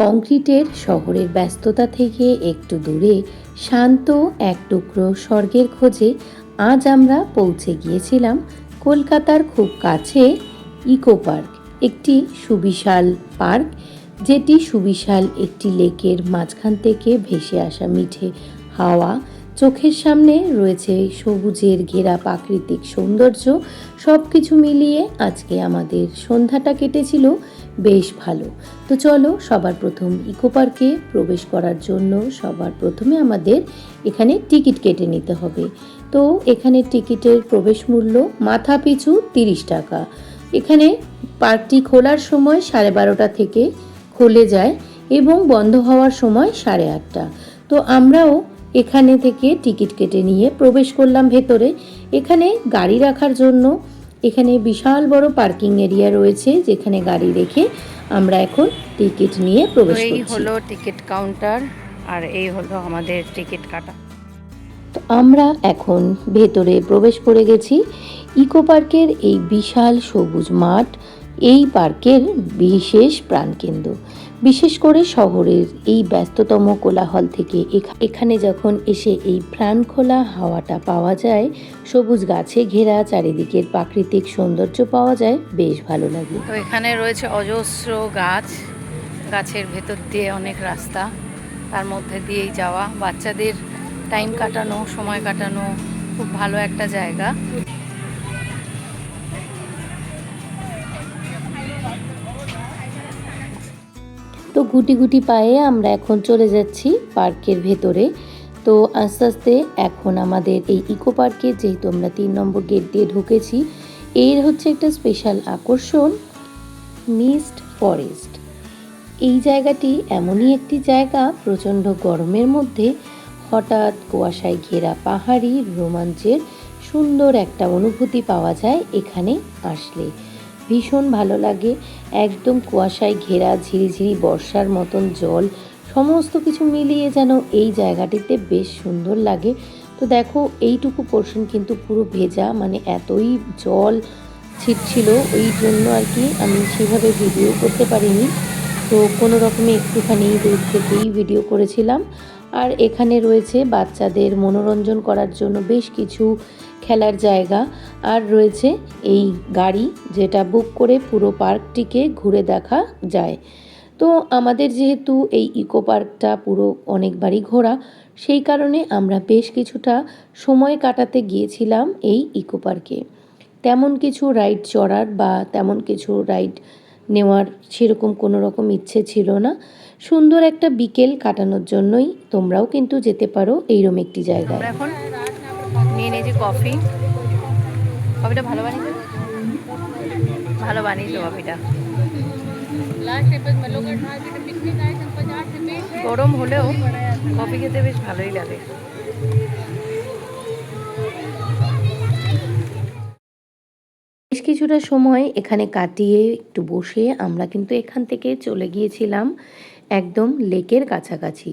কংক্রিটের শহরের ব্যস্ততা থেকে একটু দূরে শান্ত এক টুকরো স্বর্গের খোঁজে আজ আমরা পৌঁছে গিয়েছিলাম কলকাতার খুব কাছে ইকো পার্ক, একটি সুবিশাল পার্ক যেটি সুবিশাল একটি লেকের মাঝখান থেকে ভেসে আসা মিঠে হাওয়া, চোখের সামনে রয়েছে সবুজের ঘেরা প্রাকৃতিক সৌন্দর্য। সব কিছু মিলিয়ে আজকে আমাদের সন্ধ্যাটা কেটেছিল বেশ ভালো। তো চলো, সবার প্রথম ইকো পার্কে প্রবেশ করার জন্য সবার প্রথমে আমাদের এখানে টিকিট কেটে নিতে হবে। তো এখানে টিকিটের প্রবেশ মূল্য মাথা পিছু 30 টাকা। এখানে পার্কটি খোলার সময় 12:30 থেকে খুলে যায় এবং বন্ধ হওয়ার সময় 8:30। তো আমরাও এখানে থেকে টিকিট কেটে নিয়ে প্রবেশ করলাম ভেতরে। এখানে গাড়ি রাখার জন্য এখানে বিশাল বড় পার্কিং এরিয়া রয়েছে, যেখানে গাড়ি রেখে আমরা এখন টিকিট নিয়ে প্রবেশ করছি। এই হলো টিকিট কাউন্টার আর এই হলো আমাদের টিকিট কাটা। তো আমরা এখন ভেতরে প্রবেশ করে গেছি। ইকো পার্কের এই বিশাল সবুজ মাঠ এই পার্কের বিশেষ প্রাণকেন্দ্র। বিশেষ করে শহরের এই ব্যস্ততম কোলাহল থেকে এখানে যখন এসে এই প্রাণখোলা হাওয়াটা পাওয়া যায়, সবুজ গাছে ঘেরা চারিদিকের প্রাকৃতিক সৌন্দর্য পাওয়া যায়, বেশ ভালো লাগে। তো এখানে রয়েছে অজস্র গাছ, গাছের ভেতর দিয়ে অনেক রাস্তা, তার মধ্যে দিয়েই যাওয়া, বাচ্চাদের টাইম কাটানো, সময় কাটানো খুব ভালো একটা জায়গা। তো গুটি গুটি পায়ে আমরা এখন চলে যাচ্ছি পার্কের ভেতরে। তো আস্তে আস্তে এখন আমাদের এই ইকো পার্কে, যেহেতু আমরা 3 নম্বর গেট দিয়ে ঢুকেছি, এর হচ্ছে একটা স্পেশাল আকর্ষণ মিস্ট ফরেস্ট। এই জায়গাটি এমনই একটি জায়গা, প্রচণ্ড গরমের মধ্যে হঠাৎ কুয়াশায় ঘেরা পাহাড়ি রোমাঞ্চের সুন্দর একটা অনুভূতি পাওয়া যায় এখানে আসলে। ভীষণ ভালো লাগে। একদম কুয়াশায় ঘেরা ঝিরিঝিরি বর্ষার মতন জল, সমস্ত কিছু মিলিয়ে যেন এই জায়গাটিতে বেশ সুন্দর লাগে। তো দেখো, এইটুকু পোর্শন কিন্তু পুরো ভেজা, মানে এতই জল ছিটছিল, ওই জন্য আর কি আমি সেভাবে ভিডিও করতে পারিনি। তো কোনো রকমে একটুখানি দূর থেকেই ভিডিও করেছিলাম। আর এখানে রয়েছে বাচ্চাদের মনোরঞ্জন করার জন্য বেশ কিছু খেলার জায়গা, আর রয়েছে এই গাড়ি যেটা বুক করে পুরো পার্কটিকে ঘুরে দেখা যায়। তো আমাদের যেহেতু এই ইকো পার্কটা পুরো অনেকবারই ঘোরা, সেই কারণে আমরা বেশ কিছুটা সময় কাটাতে গিয়েছিলাম এই ইকো পার্কে। তেমন কিছু রাইড চড়ার বা তেমন কিছু রাইড নেওয়ার সেরকম কোনো রকম ইচ্ছে ছিল না। সুন্দর একটা বিকেল কাটানোর জন্যই তোমরাও কিন্তু যেতে পারো এইরকম একটি জায়গায়। এখন নিয়ে নিয়েছি কফি। কফিটা ভালো বানিয়েছে, ভালো বানিয়েছে কফিটা। গরম হলেও কফি খেতে বেশ ভালোই লাগে। বেশ কিছুটা সময় এখানে কাটিয়ে একটু বসে আমরা কিন্তু এখান থেকে চলে গিয়েছিলাম একদম লেকের কাছাকাছি।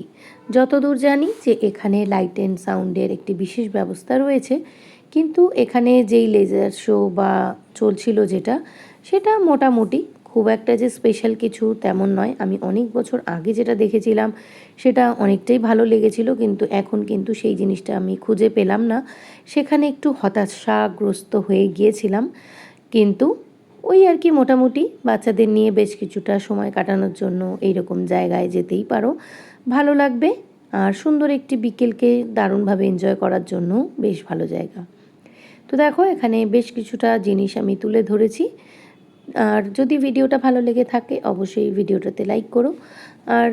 যতদূর জানি যে এখানে লাইট অ্যান্ড সাউন্ডের একটি বিশেষ ব্যবস্থা রয়েছে, কিন্তু এখানে যেই লেজার শো বা চলছিল যেটা, সেটা মোটামুটি খুব একটা যে স্পেশাল কিছু তেমন নয়। আমি অনেক বছর আগে যেটা দেখেছিলাম সেটা অনেকটাই ভালো লেগেছিল, কিন্তু এখন কিন্তু সেই জিনিসটা আমি খুঁজে পেলাম না। সেখানে একটু হতাশাগ্রস্ত হয়ে গিয়েছিলাম। কিন্তু ওই আর কি, মোটামুটি বাচ্চাদের নিয়ে বেশ কিছুটা সময় কাটানোর জন্য এইরকম জায়গায় যেতেই পারো, ভালো লাগবে। আর সুন্দর একটি বিকেলকে দারুণভাবে এনজয় করার জন্য বেশ ভালো জায়গা। তো দেখো, এখানে বেশ কিছুটা জিনিস আমি তুলে ধরেছি। আর যদি ভিডিওটা ভালো লেগে থাকে অবশ্যই ভিডিওটাতে লাইক করো। আর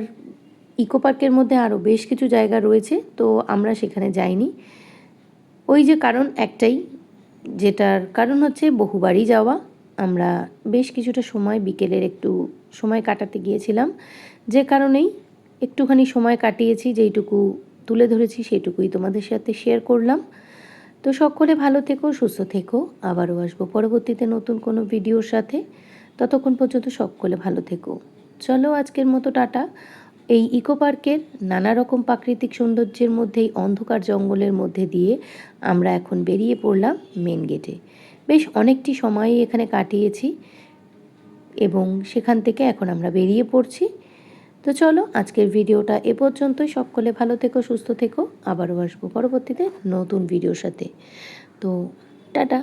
ইকো পার্কের মধ্যে আরও বেশ কিছু জায়গা রয়েছে, তো আমরা সেখানে যাইনি। ওই যে কারণ একটাই, যেটার কারণ হচ্ছে বহুবারই যাওয়া। আমরা বেশ কিছুটা সময় বিকেলের একটু সময় কাটাতে গিয়েছিলাম, যে কারণেই একটুখানি সময় কাটিয়েছি। যেইটুকু তুলে ধরেছি সেইটুকুই তোমাদের সাথে শেয়ার করলাম। তো সকলে ভালো থেকো, সুস্থ থেকো। আবারও আসবো পরবর্তীতে নতুন কোনো ভিডিওর সাথে। ততক্ষণ পর্যন্ত সকলে ভালো থেকো। চলো, আজকের মতো টাটা। এই ইকো পার্কের নানা রকম প্রাকৃতিক সৌন্দর্যের মধ্যেই অন্ধকার জঙ্গলের মধ্যে দিয়ে আমরা এখন বেরিয়ে পড়লাম মেন গেটে। বেশ অনেকটি সময়ই এখানে কাটিয়েছি এবং সেখান থেকে এখন আমরা বেরিয়ে পড়ছি। তো তো চলো আজকের ভিডিওটা এ পর্যন্তই। সকলে ভালো থেকো, সুস্থ থেকো। আবারও আসবো পরবর্তীতে নতুন ভিডিওর সাথে। তো টাটা।